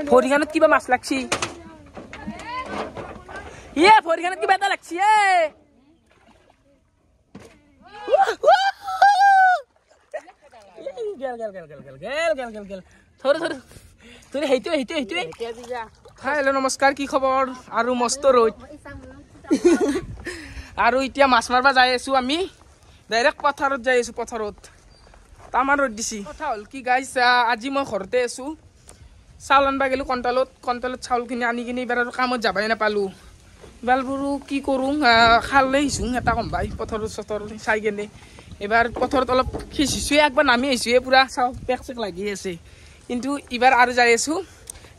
ভৰিখানত কিবা মাছ লাগছি ভৰিখানত কিবা এটা লাগছি হেল্ল' নমস্কাৰ কি খবৰ আৰু মস্ত ৰ'দ আৰু এতিয়া মাছ মাৰিব যাই আছো আমি ডাইৰেক্ট পথাৰত যাই আছো পথাৰত তামাৰ ৰ'দ দিছি কথা হ'ল কি গাইছ আজি মই ঘৰতে আছো চাউল আনবা গেলো কণ্টলত চাউলখিনি আনি কিনে এইবাৰ আৰু কামত যাবাই নাপালোঁ এবাৰ বোলো কি কৰোঁ খালে আহিছোঁ এটা কম ভাই পথাৰত চাই কেনে এইবাৰ পথাৰত অলপ সিঁচিছোৱে একবাৰ নামি আহিছোঁৱে পূৰা চাহ পেক চেক লাগি আছে কিন্তু এইবাৰ আৰু যাই আছোঁ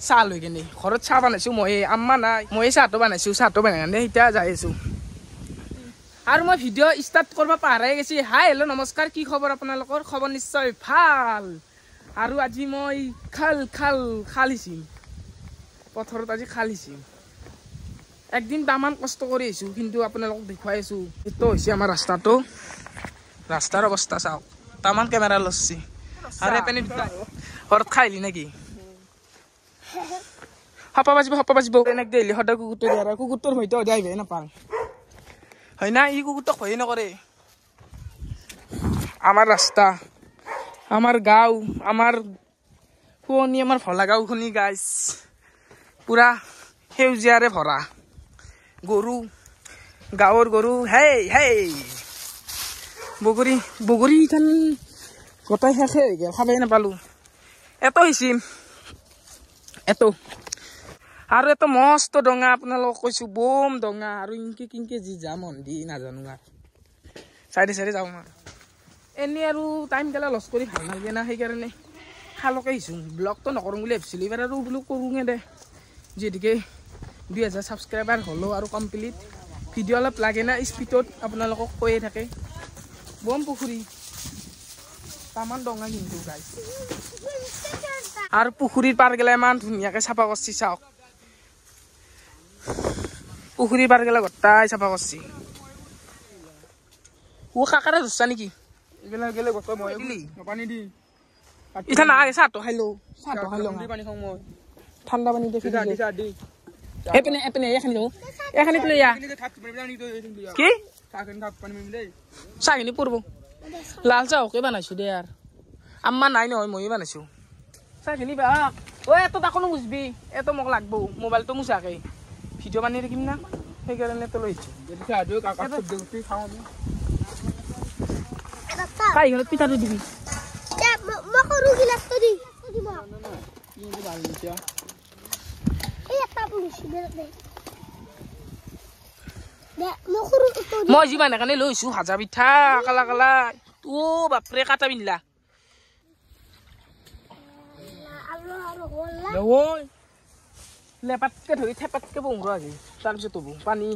চাহ লৈ কেনে ঘৰত চাহ বনাইছোঁ ময়ে আম্মা নাই ময়ে চাহটো বনাইছোঁ চাহটো বনাই কেনে এতিয়া যাই আছোঁ আৰু মই ভিডিঅ' ষ্টাৰ্ট কৰিব পাহৰাই গৈছি হাই হেল্ল' নমস্কাৰ কি খবৰ আপোনালোকৰ খবৰ নিশ্চয় ভাল আৰু আজি মই খালিছিম পথাৰত আজি খালিছিম একদিন তামান কষ্ট কৰি আহিছোঁ কিন্তু আপোনালোকক দেখুৱাই আছোঁ এইটো হৈছে আমাৰ ৰাস্তাৰ অৱস্থা চাওক তামান কেমেৰা লৈছি আৰু এপিনে ঘৰত খাইলি নেকি হপা বাজিব এনেকৈ দিলে সদায় কুকুৰটো দিয়া আৰু কুকুৰটোৰ মইতো সদায় আহিবই নাপাওঁ হয় না ই কুকুৰটোক ভয়ে নকৰে আমাৰ ৰাস্তা আমাৰ গাঁও আমাৰ শুৱনি আমাৰ ভলা গাঁওখনি গাইছ পুৰা সেউজীয়াৰে ভৰা গৰু গাঁৱৰ গৰু হেই বগৰী ইথান গোটাই শেষে হৈ গ'ল খাবই নাপালোঁ এটো হৈছিল আৰু এটা মস্ত ডঙা আপোনালোকক কৈছোঁ বম ডঙা আৰু ইনকে যি যাম মন্দি নাজানো আৰু চাইডে যাওঁ আৰু এনেই আৰু টাইম গেলা লছ কৰি ভাল নালাগে না সেইকাৰণে খালকে আহিছোঁ ব্লগটো নকৰোঁ বুলি ভাবিছিলোঁ এইবাৰ আৰু বোলো কৰোঁগে দে যিহেতুকে 2000 ছাবস্ক্ৰাইবাৰ হ'লেও আৰু কমপ্লিট ভিডিঅ' অলপ লাগে না স্পীডত আপোনালোকক কৈয়ে থাকে বম পুখুৰী তামান ডঙা কিন্তু গাইছ আৰু পুখুৰীৰ পাৰ গেলা ইমান ধুনীয়াকৈ চাফা কৰিছে চাওক পুখুৰীৰ পাৰ গেলা গোটাই চাফা কৰিছে কাকাৰে ধৰছা নেকি ইটা নালাগে চাহটো খাই লওঁ ঠাণ্ডা পানী এপিনে এখানিত লৈ আহ কি চাহখিনি পৰব লাল চাহকে বনাইছোঁ দে আৰু আম্মা নাই নহয় ময়ে বনাইছোঁ চাহখিনি এটো তাকো নুবুজবি এটো মোক লাগব মোবাইলটো মোচাকে ভিডিঅ' বানি থাকিম না সেইকাৰণে তো লৈ আহিছোঁ পিঠাটো দিবি মই যিমান কাৰণে লৈছোঁ ভাজা পিঠা কালা বাপৰে কাটা পিন্ধলা লেপাতকে ধৰি থেপাতকে বহো আজি তাৰপিছত হ'ব পানী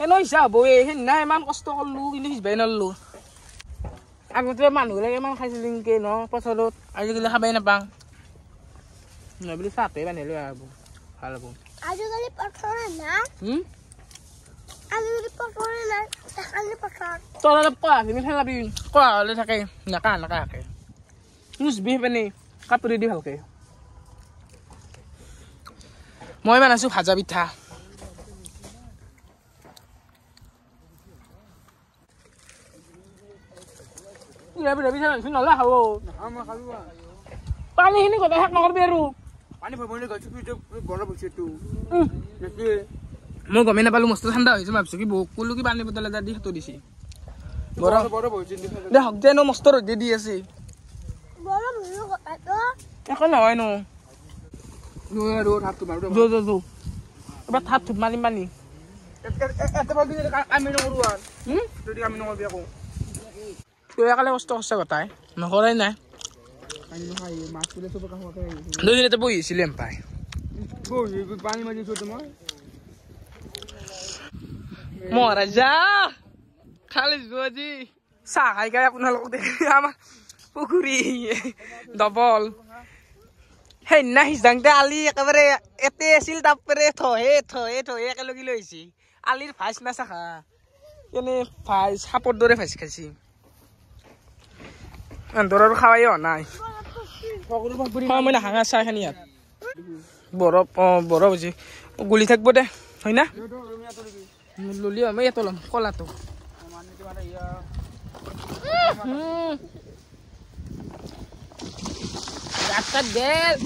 এনে সিঁচা হ'ব সেইদিনা ইমান কষ্ট কৰিলোঁ কিন্তু সিজবাই নললোঁ আগতে মানুহবিলাকে ইমান খাইছিল নেকি ন পথাৰত আজিকালি খাবাই নাপাওঁ নহয় বুলি চাহটোৱে বান্ধি লৈ আহিব ভাল হ'ব আজিকালি পথাৰত তই পঢ়াখিনি ফেলাবি কোৱা হ'লে থাকে নাকাকে নুচবি সেইপানে কাপোৰে দি ভালকে মই বনাইছোঁ ভাজা পিঠা নহ'লে খাব পানীখিনি গোটেই শেষ নকৰবি আৰু মই গমেই নাপালোঁ মস্ত ঠাণ্ডা হৈছে মই ভাবিছোঁ কি ক'লো কি পানী বটল এটা দি হাতত দিছে দে হওক দে মস্ত ৰ'দে দি আছে একো নহয় ন এবাৰ থাপ থুপ মাৰিম পানী তই একালে কষ্ট কৰিছে গোটাই নকৰাই নাই দুইজনীতে বহি আছিলে এম্পাই মহাৰাজা খালিছোঁ আজি চাহ খাই খাই আপোনালোকক দেখি আমাৰ পুখুৰী ডবল সেইদিনা সিজাংতে আলি একেবাৰে এতে আছিল তাৰপৰা থহে একেলগে লৈ আহিছে আলিৰ ভাজ নাচাখা এনে ভাজ সাপৰ দৰে ভাজ খাইছে এন্দৰ আৰু খাৱাই হোৱা নাই মই নাখাঙা চাহ খানি ইয়াত বৰফ বৰফ হৈছে গুলি থাকিব দে হয় না ললি মই ইয়াত ল'ম কলাটো ৰাস্তাত গেল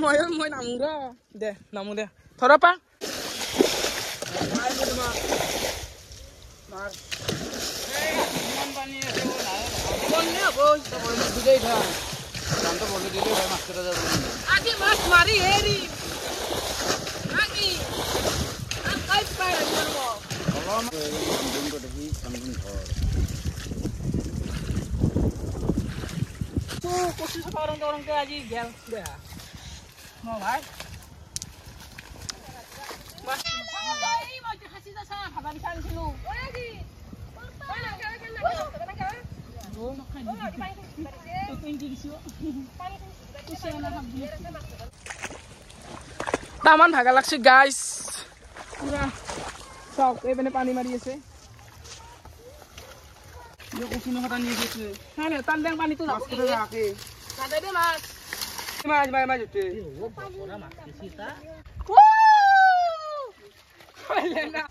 মই নামো ৰ দে নামো দে থৰ পা মাছ মাৰি হেৰি আজি গেল দে ভাই তামান ভাগা লাগছে গাইস পুৰা সব এইপিনে পানী মাৰি আছে কুচিনো হতা নিয়ে গেছে হ্যাঁ টান দেন পানীটো মাছ করে রাখে কাটে দে মাছ মাছ মাছ মাছ উঠে ও বড় মাছ কিসিতা লেনা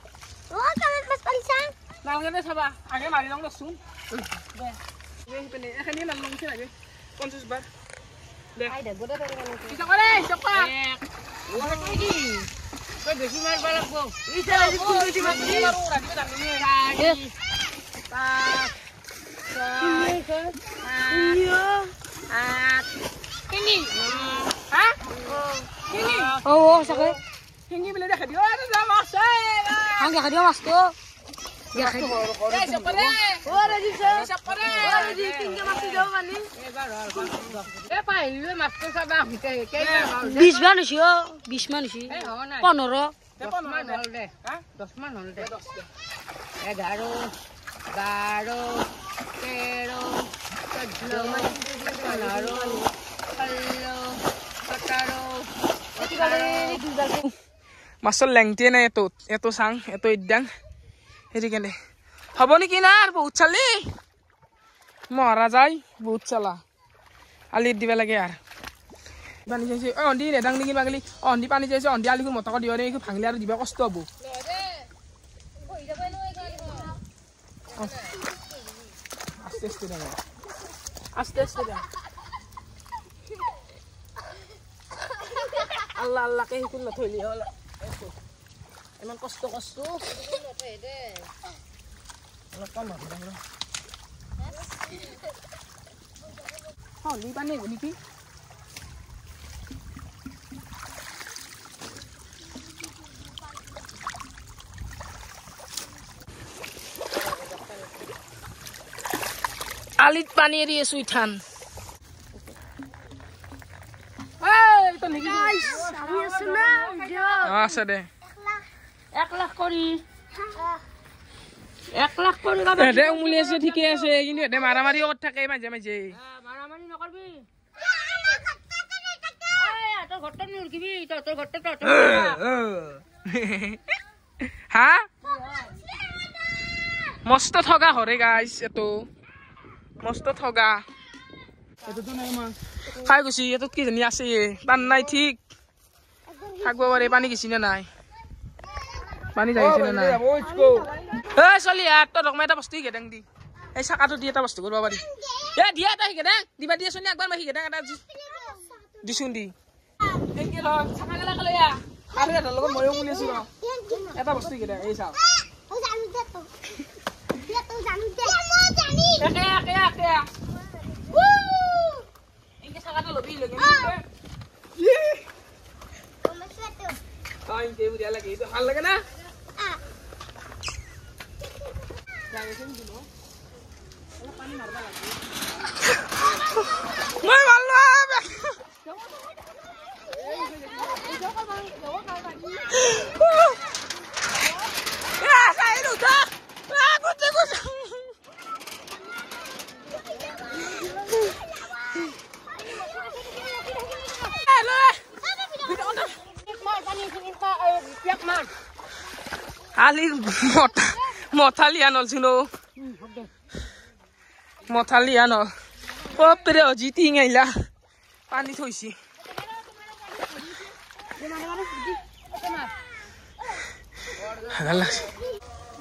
ও কামে মাছ পালিছা নালগে চাবা আগে মাৰি লং দছুন দে এইপিনে এখানে নাম লংছে লাগে 50 বার দে আই দে গদে কি করে চপা ও কি তো দেখি মার বালাবো ইটা কুটি মাছ মারো রাখি দানি তা Ini, hah? Ini. Oh, sakit. Ini bila dah kadiu, ada dah masuk. Hangga kadiu mas tu. Ya kadiu. Siapa deh? Oh, ada di sana. Siapa deh? Ada di tinggi masuk jauh mana? Apa ini mas tu sabah? Bis mana sih? Bis mana sih? Ponoro. 10 man hol deh. Hah? 10 man hol deh. 11, 12, 13, মাছৰ লেংটিয়ে নাই এটো চাং এটো ইদাং হেৰি কেনে হ'ব নেকি না আৰু বহুত চালি মৰা যায় বহুত চালা আলি দিবা লাগে আৰু পানী যাইছে অন্দি নেদাং নেকি বাগলি অন্দি পানী যাইছে অন্দি আলিবোৰ মটকা দিবা নেকি ভাঙিলে আৰু দিবা কষ্ট হ'ব আস্তে আস্তে দাও আস্তে আস্তে দাও আল্লাহ আল্লাহ কে কোন নথলি হল ইমান কষ্ট কষ্ট নথই দে অলপ কম নথই ৰ হলি পানী নেকি আলিত পানী এৰি আছো ইঠান তো নেকি গাইস আমি আছো না আছে দে 1 লাখ কৰি 1 লাখ কৰি গাবে দে উমলি আছে ঠিকই আছে কিন্তু দে মারামারি ওর থাকে মাঝে মাঝে মারামারি নকরবি আয় তো ঘটটা নিউরকিবি তোর ঘটটা তো হ্যাঁ মস্ত ঠগা হরে গাইস এতো মস্ত ঠগা এতো তো নাই মাছ খাই গৈছি এতো কি জানি আছে পান নাই ঠিক থাকব পারে পানি গেছি না নাই পানি যাইছে না নাই এ চলি আর তো রকম এটা বস্তু গেদাং দি এই সাকাটো দি এটা বস্তু করবা পারি এ দিয়া এটা গেদাং দিবা দিয়া শুনি একবার মাহি গেদাং এটা দিছুন দি এই কি ল সাকা গলা কলিয়া আর এটা লগত ময়ো মুলিছো ৰ এটা বস্তু গেদাং এই চাও ও জানি দে তো দিয়া তো জানি দে মই জানি একে ইনকে সাকাটো লবি লগে ই ওমসেটো তাই কে বুঝা লাগে তো ভাল লাগে না পানি মারবা লাগে মই মারলা আলির মথালি আনলছিল মথালি আন পপৰে অজি টিং আহিলা পানী থৈছি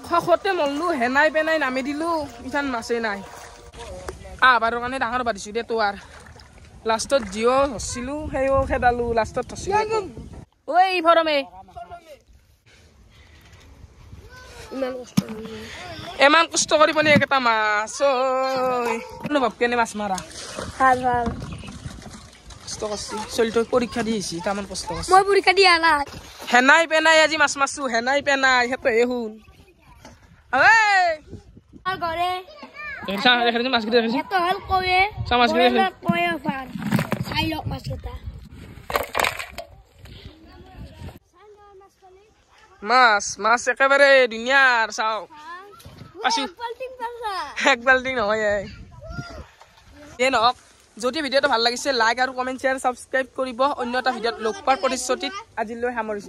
খতে মল্লো হেনাই পেনাই নামি দিলো ইথান মাছে নাই আবাৰৰ কাৰণে ডাঙৰ পাতিছো দে তোৰ লাষ্টত জিঅ হছিলো সেইও খেদালো লাষ্টত থছিলো ঐ ফৰমে ইমান কষ্ট কৰিব নে এটা মাছ অনুভৱ কেনে মাছ মাৰা ভাল ভাল কষ্ট কৰছি চলিটো পৰীক্ষা দি আহিছি তামান কষ্ট কৰছি মই পৰীক্ষা দিয়া নাই হেনাই পেনাই আজি মাছ মাছো হেনাই পেনাই হেতে শুন ঐ আর ঘরে এসা এখানে মাছ কিটা দেখিছি এত হল কয়ে মাছ কিটা দেখিছি কয়ে ফার সাইলক মাছ কেটা মাছ মাছ একেবারে দুনিয়ার চাও আসু পাল্টিং পাল্টা এক বাল্টিং নহয় এই নহওক যদি ভিডিওটো ভাল লাগিছে লাইক আৰু কমেন্ট শেয়াৰ সাবস্ক্ৰাইব কৰিব অন্য এটা ভিডিওত লগ পোৱাৰ প্ৰতিশ্ৰুতিত আজিলৈ সামৰিছো